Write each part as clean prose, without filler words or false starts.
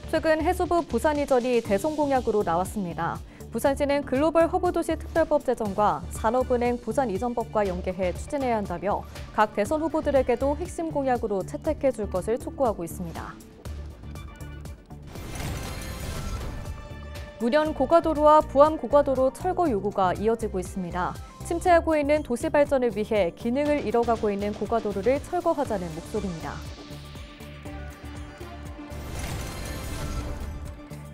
최근 해수부 부산 이전이 대선 공약으로 나왔습니다. 부산시는 글로벌 허브도시 특별법 제정과 산업은행 부산 이전법과 연계해 추진해야 한다며 각 대선 후보들에게도 핵심 공약으로 채택해 줄 것을 촉구하고 있습니다. 문현 고가도로와 부암 고가도로 철거 요구가 이어지고 있습니다. 침체하고 있는 도시 발전을 위해 기능을 잃어가고 있는 고가도로를 철거하자는 목소리입니다.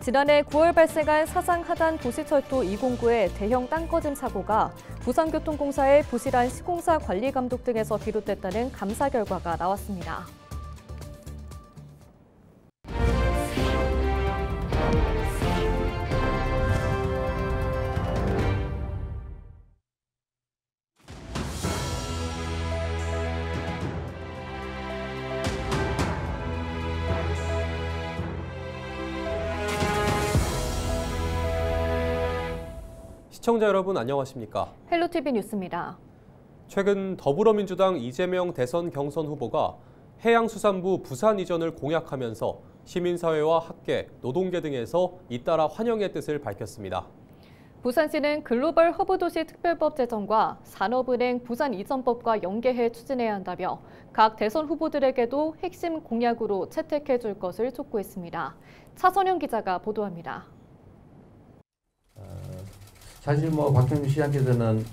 지난해 9월 발생한 사상 하단 도시철도 209의 대형 땅꺼짐 사고가 부산교통공사의 부실한 시공사 관리 감독 등에서 비롯됐다는 감사 결과가 나왔습니다. 시청자 여러분 안녕하십니까? 헬로티비 뉴스입니다. 최근 더불어민주당 이재명 대선 경선 후보가 해양수산부 부산 이전을 공약하면서 시민사회와 학계, 노동계 등에서 잇따라 환영의 뜻을 밝혔습니다. 부산시는 글로벌 허브도시 특별법 제정과 산업은행 부산 이전법과 연계해 추진해야 한다며 각 대선 후보들에게도 핵심 공약으로 채택해 줄 것을 촉구했습니다. 차선영 기자가 보도합니다. 사실 박형준 시장께서는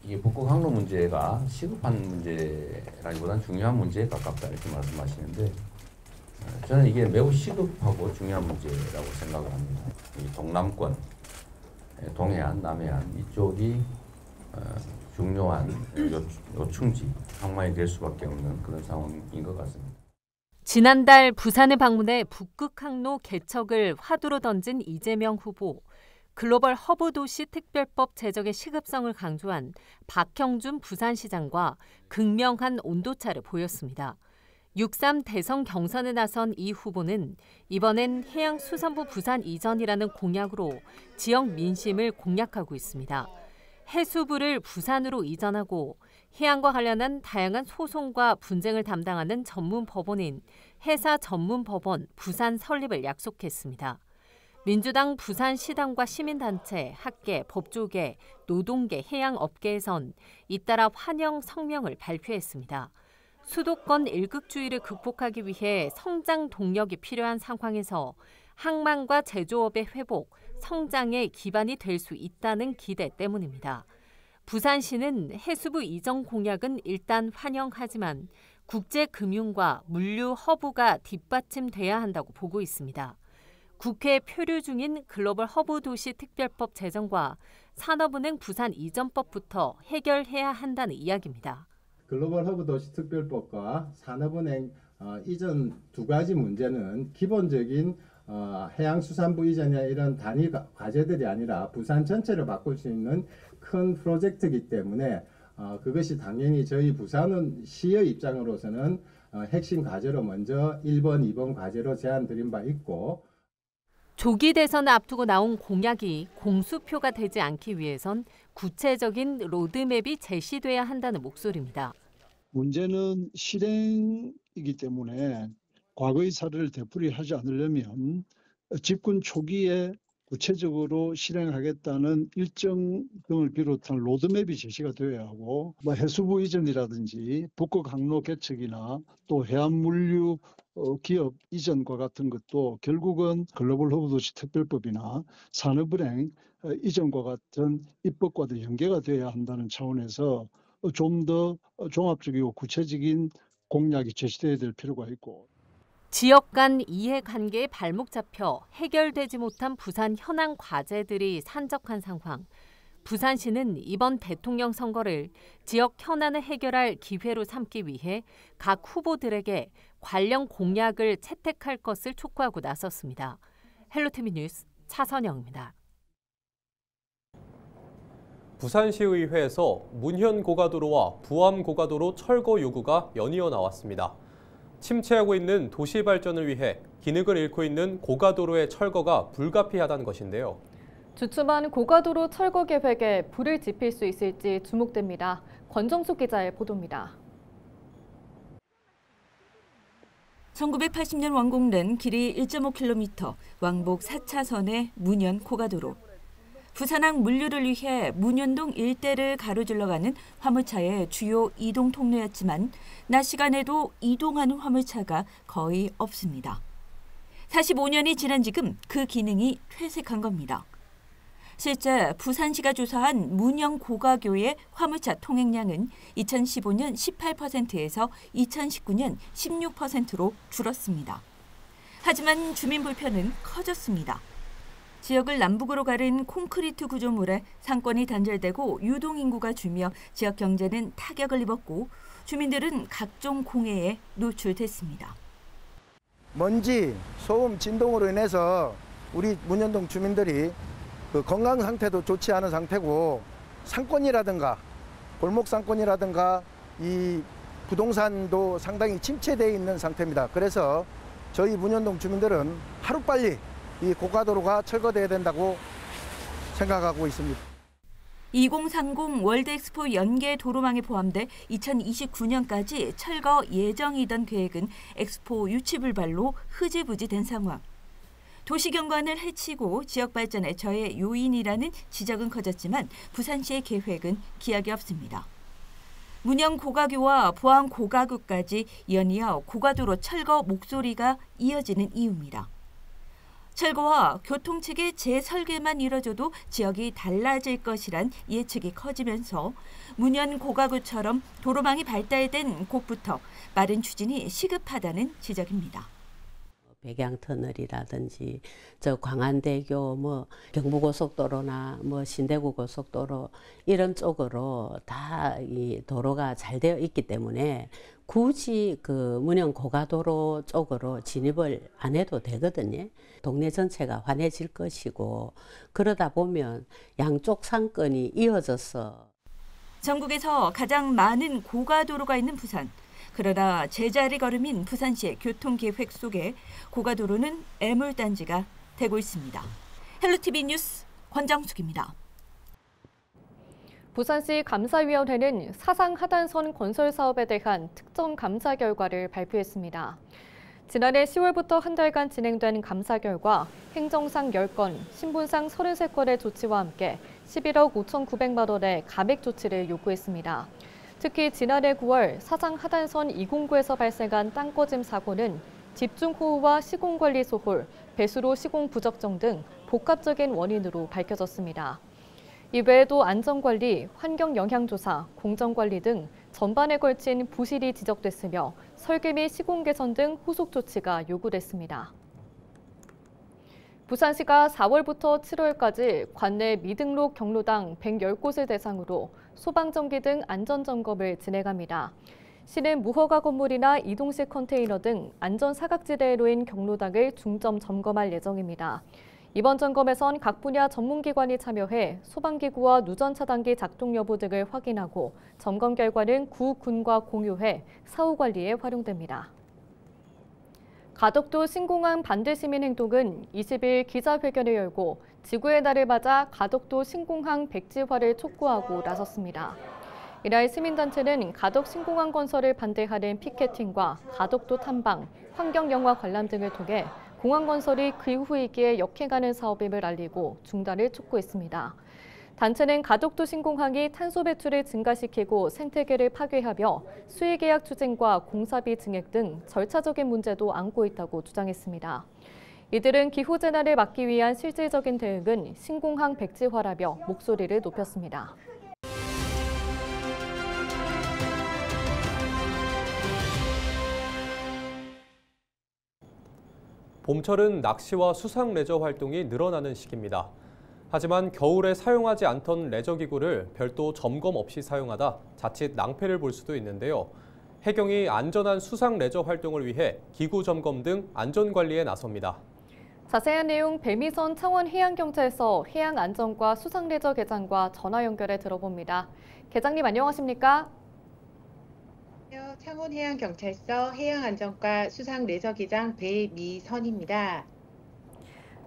이 북극 항로 문제가 시급한 문제라기보다는 중요한 문제에 가깝다 이렇게 말씀하시는데 저는 이게 매우 시급하고 중요한 문제라고 생각을 합니다. 이 동남권, 동해안, 남해안 이쪽이 중요한 요충지, 항만이 될 수밖에 없는 그런 상황인 것 같습니다. 지난달 부산을 방문해 북극 항로 개척을 화두로 던진 이재명 후보. 글로벌 허브도시 특별법 제정의 시급성을 강조한 박형준 부산시장과 극명한 온도차를 보였습니다. 6.3 대선 경선에 나선 이 후보는 이번엔 해양수산부 부산 이전이라는 공약으로 지역 민심을 공략하고 있습니다. 해수부를 부산으로 이전하고 해양과 관련한 다양한 소송과 분쟁을 담당하는 전문 법원인 해사전문법원 부산 설립을 약속했습니다. 민주당 부산시당과 시민단체, 학계, 법조계, 노동계, 해양업계에선 잇따라 환영 성명을 발표했습니다. 수도권 일극주의를 극복하기 위해 성장 동력이 필요한 상황에서 항만과 제조업의 회복, 성장의 기반이 될 수 있다는 기대 때문입니다. 부산시는 해수부 이전 공약은 일단 환영하지만 국제금융과 물류 허브가 뒷받침돼야 한다고 보고 있습니다. 국회 표류 중인 글로벌 허브도시 특별법 제정과 산업은행 부산 이전법부터 해결해야 한다는 이야기입니다. 글로벌 허브도시 특별법과 산업은행 이전 두 가지 문제는 기본적인 해양수산부 이전이나 이런 단위 과제들이 아니라 부산 전체를 바꿀 수 있는 큰 프로젝트이기 때문에 그것이 당연히 저희 부산은 시의 입장으로서는 핵심 과제로 먼저 1번, 2번 과제로 제안드린 바 있고 조기 대선을 앞두고 나온 공약이 공수표가 되지 않기 위해선 구체적인 로드맵이 제시돼야 한다는 목소리입니다. 문제는 실행이기 때문에 과거의 사례를 되풀이하지 않으려면 집권 초기에 구체적으로 실행하겠다는 일정 등을 비롯한 로드맵이 제시가 되어야 하고 해수부 이전이라든지 북극 항로 개척이나 또 해안물류 기업 이전과 같은 것도 결국은 글로벌 허브도시 특별법이나 산업은행 이전과 같은 입법과도 연계가 되어야 한다는 차원에서 좀 더 종합적이고 구체적인 공약이 제시되어야 될 필요가 있고 지역 간 이해관계에 발목 잡혀 해결되지 못한 부산 현안 과제들이 산적한 상황. 부산시는 이번 대통령 선거를 지역 현안을 해결할 기회로 삼기 위해 각 후보들에게 관련 공약을 채택할 것을 촉구하고 나섰습니다. 헬로티비 뉴스 차선영입니다. 부산시의회에서 문현 고가도로와 부암 고가도로 철거 요구가 연이어 나왔습니다. 침체하고 있는 도시 발전을 위해 기능을 잃고 있는 고가도로의 철거가 불가피하다는 것인데요. 주춤한 고가도로 철거 계획에 불을 지필 수 있을지 주목됩니다. 권정숙 기자의 보도입니다. 1980년 완공된 길이 1.5km, 왕복 4차선의 문현 고가도로. 부산항 물류를 위해 문현동 일대를 가로질러 가는 화물차의 주요 이동 통로였지만 낮 시간에도 이동하는 화물차가 거의 없습니다. 45년이 지난 지금 그 기능이 퇴색한 겁니다. 실제 부산시가 조사한 문현 고가교의 화물차 통행량은 2015년 18%에서 2019년 16%로 줄었습니다. 하지만 주민 불편은 커졌습니다. 지역을 남북으로 가른 콘크리트 구조물에 상권이 단절되고 유동인구가 줄며 지역 경제는 타격을 입었고 주민들은 각종 공해에 노출됐습니다. 먼지, 소음, 진동으로 인해서 우리 문현동 주민들이 그 건강 상태도 좋지 않은 상태고 상권이라든가 골목 상권이라든가 이 부동산도 상당히 침체되어 있는 상태입니다. 그래서 저희 문현동 주민들은 하루빨리 이 고가도로가 철거돼야 된다고 생각하고 있습니다. 2030 월드엑스포 연계 도로망에 포함돼 2029년까지 철거 예정이던 계획은 엑스포 유치 불발로 흐지부지 된 상황. 도시 경관을 해치고 지역 발전에 저해 요인이라는 지적은 커졌지만 부산시의 계획은 기약이 없습니다. 문현 고가교와 포항 고가구까지 연이어 고가도로 철거 목소리가 이어지는 이유입니다. 철거와 교통체계 재설계만 이뤄져도 지역이 달라질 것이란 예측이 커지면서 문현 고가구처럼 도로망이 발달된 곳부터 빠른 추진이 시급하다는 지적입니다. 백양터널이라든지 저 광안대교 경부고속도로나 신대구 고속도로 이런 쪽으로 다 이 도로가 잘 되어 있기 때문에 굳이 그 문현 고가도로 쪽으로 진입을 안 해도 되거든요. 동네 전체가 환해질 것이고 그러다 보면 양쪽 상권이 이어져서 전국에서 가장 많은 고가도로가 있는 부산. 그러나 제자리 걸음인 부산시의 교통계획 속에 고가도로는 애물단지가 되고 있습니다. 헬로티비 뉴스 권정숙입니다. 부산시 감사위원회는 사상 하단선 건설 사업에 대한 특정 감사 결과를 발표했습니다. 지난해 10월부터 한 달간 진행된 감사 결과 행정상 10건, 신분상 33건의 조치와 함께 11억 5,900만 원의 감액 조치를 요구했습니다. 특히 지난해 9월 사상 하단선 209에서 발생한 땅꺼짐 사고는 집중호우와 시공관리 소홀, 배수로 시공 부적정 등 복합적인 원인으로 밝혀졌습니다. 이외에도 안전관리, 환경영향조사, 공정관리 등 전반에 걸친 부실이 지적됐으며 설계 및 시공 개선 등 후속 조치가 요구됐습니다. 부산시가 4월부터 7월까지 관내 미등록 경로당 110곳을 대상으로 소방정비 등 안전점검을 진행합니다. 시는 무허가 건물이나 이동식 컨테이너 등 안전사각지대에 놓인 경로당을 중점 점검할 예정입니다. 이번 점검에선 각 분야 전문기관이 참여해 소방기구와 누전차단기 작동 여부 등을 확인하고 점검 결과는 구군과 공유해 사후관리에 활용됩니다. 가덕도 신공항 반대 시민행동은 20일 기자회견을 열고 지구의 날을 맞아 가덕도 신공항 백지화를 촉구하고 나섰습니다. 이날 시민단체는 가덕 신공항 건설을 반대하는 피켓팅과 가덕도 탐방, 환경영화 관람 등을 통해 공항 건설이 기후위기에 역행하는 사업임을 알리고 중단을 촉구했습니다. 단체는 가덕도 신공항이 탄소 배출을 증가시키고 생태계를 파괴하며 수의계약 추진과 공사비 증액 등 절차적인 문제도 안고 있다고 주장했습니다. 이들은 기후재난을 막기 위한 실질적인 대응은 신공항 백지화라며 목소리를 높였습니다. 봄철은 낚시와 수상 레저 활동이 늘어나는 시기입니다. 하지만 겨울에 사용하지 않던 레저기구를 별도 점검 없이 사용하다 자칫 낭패를 볼 수도 있는데요. 해경이 안전한 수상 레저 활동을 위해 기구 점검 등 안전관리에 나섭니다. 자세한 내용 배미선 창원해양경찰서 해양안전과 수상레저 계장과 전화 연결해 들어봅니다. 계장님 안녕하십니까? 창원해양경찰서 해양안전과 수상레저기장 배미선입니다.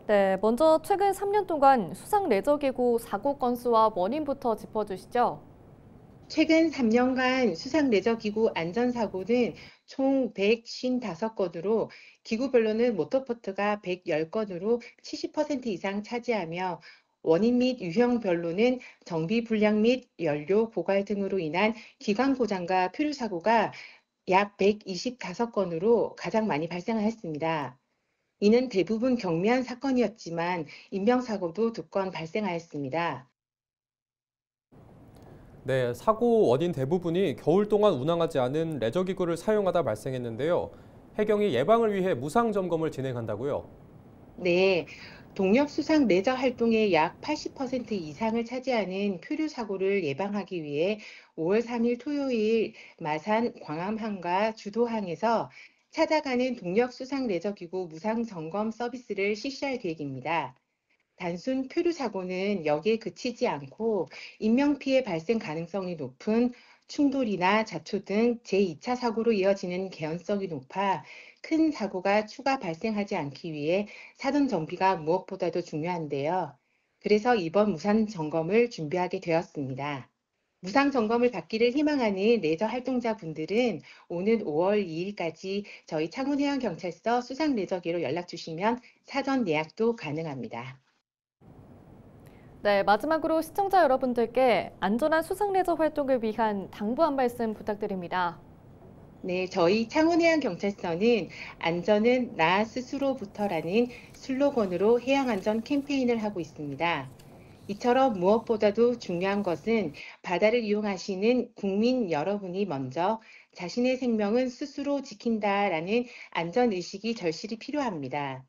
네, 먼저 최근 3년 동안 수상레저기구 사고 건수와 원인부터 짚어주시죠. 최근 3년간 수상레저기구 안전사고는 총 155건으로 기구별로는 모터포트가 110건으로 70% 이상 차지하며 원인 및 유형별로는 정비 불량 및 연료 고갈 등으로 인한 기관 고장과 표류 사고가 약 125건으로 가장 많이 발생하였습니다. 이는 대부분 경미한 사건이었지만 인명사고도 2건 발생하였습니다. 네, 사고 원인 대부분이 겨울 동안 운항하지 않은 레저기구를 사용하다 발생했는데요. 해경이 예방을 위해 무상 점검을 진행한다고요? 네, 동력 수상 레저 활동의 약 80% 이상을 차지하는 표류 사고를 예방하기 위해 5월 3일 토요일 마산 광암항과 주도항에서 찾아가는 동력 수상 레저기구 무상 점검 서비스를 실시할 계획입니다. 단순 표류 사고는 여기에 그치지 않고 인명피해 발생 가능성이 높은 충돌이나 자초 등 제2차 사고로 이어지는 개연성이 높아 큰 사고가 추가 발생하지 않기 위해 사전 정비가 무엇보다도 중요한데요. 그래서 이번 무상 점검을 준비하게 되었습니다. 무상 점검을 받기를 희망하는 레저 활동자분들은 오는 5월 2일까지 저희 창원해양경찰서 수상레저기로 연락 주시면 사전 예약도 가능합니다. 네, 마지막으로 시청자 여러분들께 안전한 수상레저 활동을 위한 당부 한 말씀 부탁드립니다. 네, 저희 창원해양경찰서는 안전은 나 스스로부터라는 슬로건으로 해양안전 캠페인을 하고 있습니다. 이처럼 무엇보다도 중요한 것은 바다를 이용하시는 국민 여러분이 먼저 자신의 생명은 스스로 지킨다라는 안전의식이 절실히 필요합니다.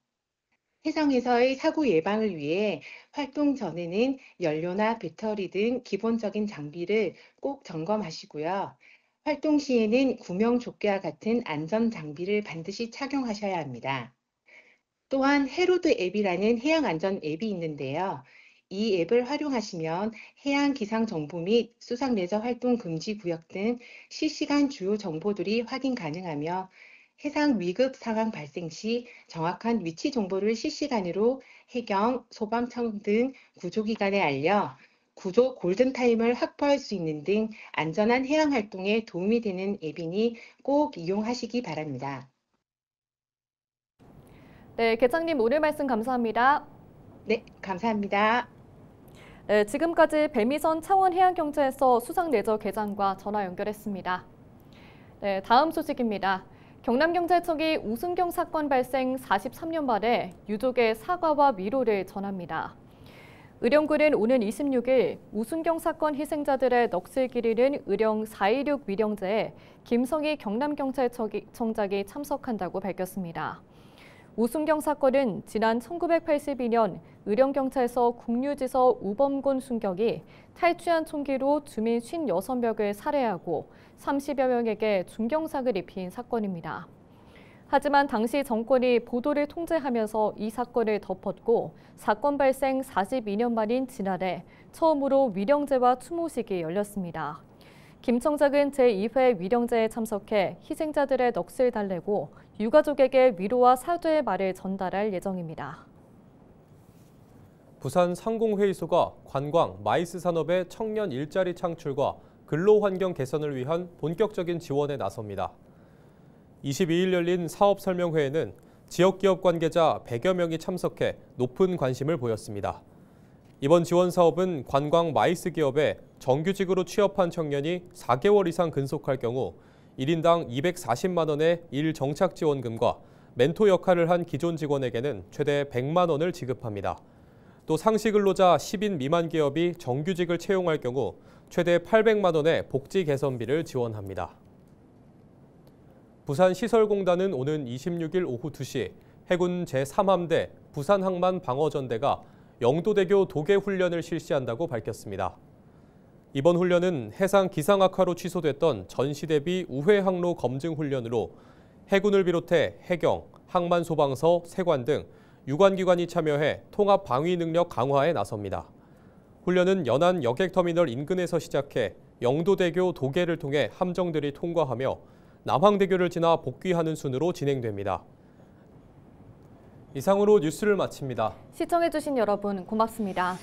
해상에서의 사고 예방을 위해 활동 전에는 연료나 배터리 등 기본적인 장비를 꼭 점검하시고요. 활동 시에는 구명조끼와 같은 안전 장비를 반드시 착용하셔야 합니다. 또한 해로드 앱이라는 해양안전 앱이 있는데요. 이 앱을 활용하시면 해양 기상 정보 및 수상 레저 활동 금지 구역 등 실시간 주요 정보들이 확인 가능하며 해상 위급 상황 발생 시 정확한 위치 정보를 실시간으로 해경, 소방청 등 구조기관에 알려 구조 골든타임을 확보할 수 있는 등 안전한 해양 활동에 도움이 되는 앱이니 꼭 이용하시기 바랍니다. 네, 계장님 오늘 말씀 감사합니다. 네, 감사합니다. 네, 지금까지 배미선 창원해양경찰서 수상레저계장과 전화 연결했습니다. 네, 다음 소식입니다. 경남경찰청이 우순경 사건 발생 43년 만에 유족의 사과와 위로를 전합니다. 의령군은 오는 26일 우순경 사건 희생자들의 넋을 기리는 의령 4.16 위령제에 김성희 경남경찰청장이 참석한다고 밝혔습니다. 우순경 사건은 지난 1982년 의령경찰서 국류지서 우범곤 순경이 탈취한 총기로 주민 56명을 살해하고 30여 명에게 중경상을 입힌 사건입니다. 하지만 당시 정권이 보도를 통제하면서 이 사건을 덮었고 사건 발생 42년 만인 지난해 처음으로 위령제와 추모식이 열렸습니다. 김 청장은 제2회 위령제에 참석해 희생자들의 넋을 달래고 유가족에게 위로와 사죄의 말을 전달할 예정입니다. 부산 상공회의소가 관광, 마이스 산업의 청년 일자리 창출과 근로환경 개선을 위한 본격적인 지원에 나섭니다. 22일 열린 사업설명회에는 지역기업 관계자 100여 명이 참석해 높은 관심을 보였습니다. 이번 지원 사업은 관광 마이스 기업에 정규직으로 취업한 청년이 4개월 이상 근속할 경우 1인당 240만 원의 일 정착 지원금과 멘토 역할을 한 기존 직원에게는 최대 100만 원을 지급합니다. 또 상시 근로자 10인 미만 기업이 정규직을 채용할 경우 최대 800만 원의 복지 개선비를 지원합니다. 부산시설공단은 오는 26일 오후 2시 해군 제3함대 부산항만방어전대가 영도대교 도계훈련을 실시한다고 밝혔습니다. 이번 훈련은 해상 기상 악화로 취소됐던 전시 대비 우회 항로 검증 훈련으로 해군을 비롯해 해경, 항만소방서, 세관 등 유관기관이 참여해 통합 방위 능력 강화에 나섭니다. 훈련은 연안 여객터미널 인근에서 시작해 영도대교 도계를 통해 함정들이 통과하며 남항대교를 지나 복귀하는 순으로 진행됩니다. 이상으로 뉴스를 마칩니다. 시청해주신 여러분 고맙습니다.